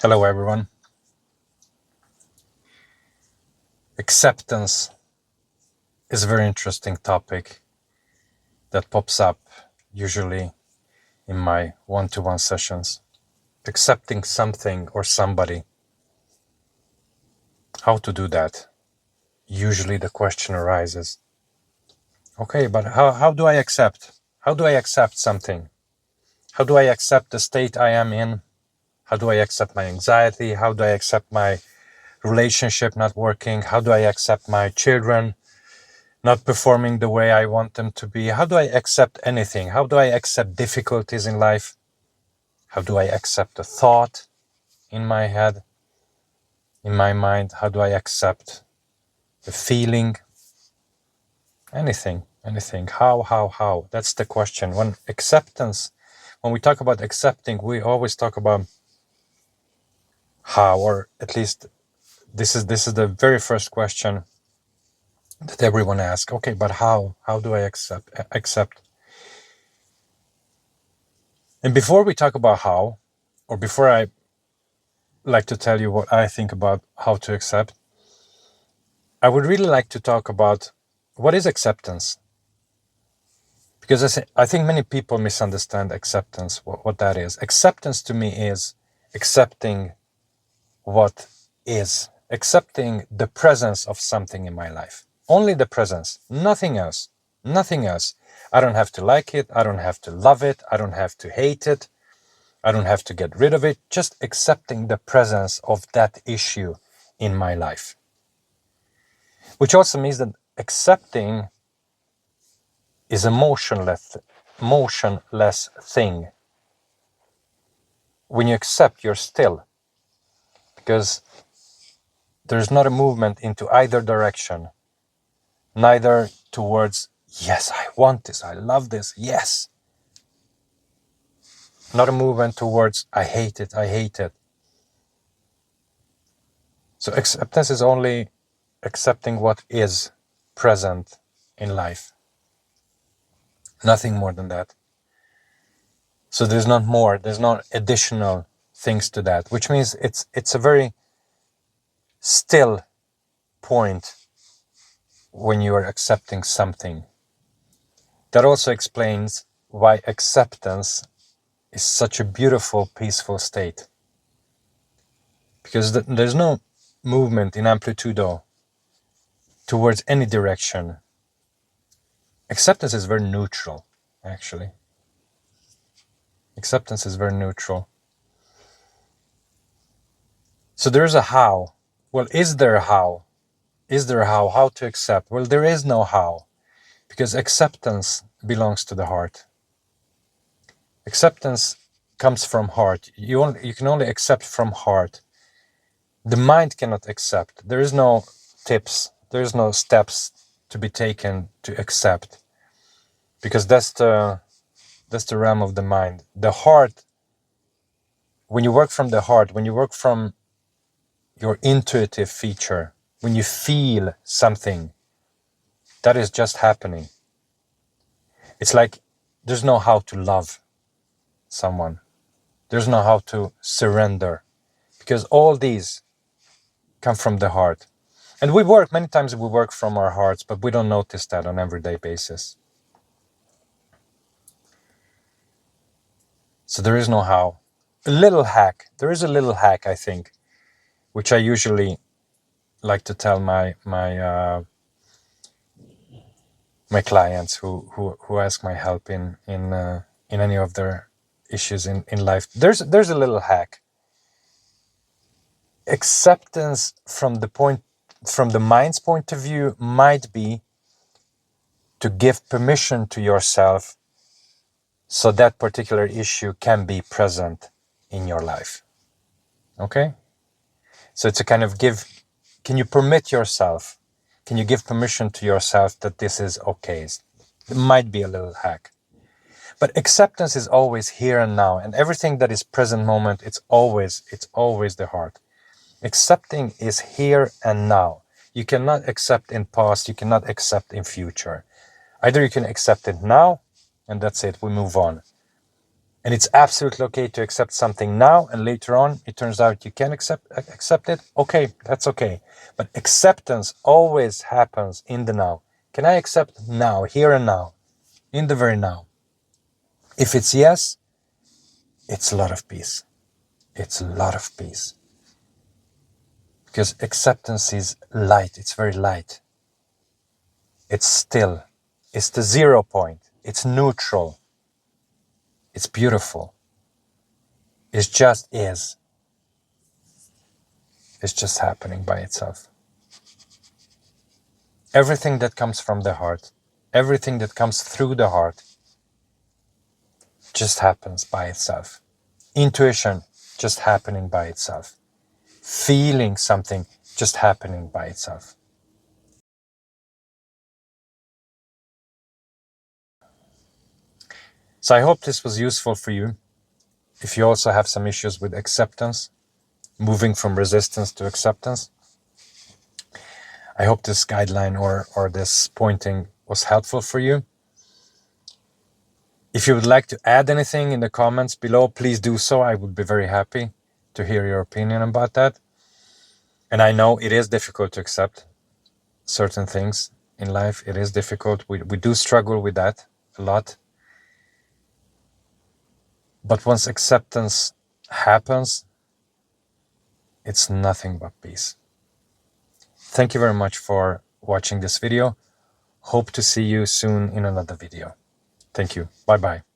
Hello, everyone. Acceptance is a very interesting topic that pops up usually in my one-to-one sessions. Accepting something or somebody. How to do that? Usually the question arises. Okay, but how do I accept? How do I accept something? How do I accept the state I am in? How do I accept my anxiety? How do I accept my relationship not working? How do I accept my children not performing the way I want them to be? How do I accept anything? How do I accept difficulties in life? How do I accept a thought in my head, in my mind? How do I accept the feeling? Anything. How? That's the question. When we talk about accepting, we always talk about how, or at least this is the very first question that everyone asks. Okay, but how? How do I accept? And before we talk about how, or before I like to tell you what I think about how to accept, I would really like to talk about what is acceptance. Because I think many people misunderstand acceptance, what that is. Acceptance to me is accepting what is, accepting the presence of something in my life. Only the presence, nothing else, nothing else. I don't have to like it, I don't have to love it, I don't have to hate it, I don't have to get rid of it, just accepting the presence of that issue in my life. Which also means that accepting is a motionless thing. When you accept, you're still, because there's not a movement into either direction, neither towards, yes, I want this, I love this, yes. Not a movement towards, I hate it, I hate it. So acceptance is only accepting what is present in life. Nothing more than that. So there's not more, there's not additional things to that, which means it's a very still point when you are accepting something. That also explains why acceptance is such a beautiful, peaceful state. Because there's no movement in amplitudo towards any direction. Acceptance is very neutral, actually. Acceptance is very neutral. So there's a how. Well, is there a how? Is there a how? How to accept? Well, there is no how, because acceptance belongs to the heart. Acceptance comes from heart. You can only accept from heart. The mind cannot accept. There is no tips. There is no steps to be taken to accept, because that's the realm of the mind. The heart, when you work from the heart, when you work from your intuitive feature, when you feel something, that is just happening. It's like there's no how to love someone. There's no how to surrender, because all these come from the heart. And many times we work from our hearts, but we don't notice that on an everyday basis. So there is no how. There is a little hack, I think, which I usually like to tell my clients who ask my help in any of their issues in life. There's a little hack. Acceptance from the mind's point of view might be to give permission to yourself so that particular issue can be present in your life. Okay? So it's a kind of can you permit yourself, can you give permission to yourself that this is okay? It might be a little hack. But acceptance is always here and now, and everything that is present moment, it's always the heart. Accepting is here and now. You cannot accept in past, you cannot accept in future. Either you can accept it now, and that's it, we move on. And it's absolutely okay to accept something now, and later on it turns out you can accept it. Okay, that's okay. But acceptance always happens in the now. Can I accept now, here and now, in the very now? If it's yes, it's a lot of peace. It's a lot of peace. Because acceptance is light. It's very light. It's still. It's the 0 point. It's neutral. It's beautiful. It just is. It's just happening by itself. Everything that comes from the heart, everything that comes through the heart, just happens by itself. Intuition, just happening by itself. Feeling something, just happening by itself. So I hope this was useful for you. If you also have some issues with acceptance, moving from resistance to acceptance, I hope this guideline or this pointing was helpful for you. If you would like to add anything in the comments below, please do so. I would be very happy to hear your opinion about that. And I know it is difficult to accept certain things in life. It is difficult. We do struggle with that a lot. But once acceptance happens, it's nothing but peace. Thank you very much for watching this video. Hope to see you soon in another video. Thank you. Bye-bye.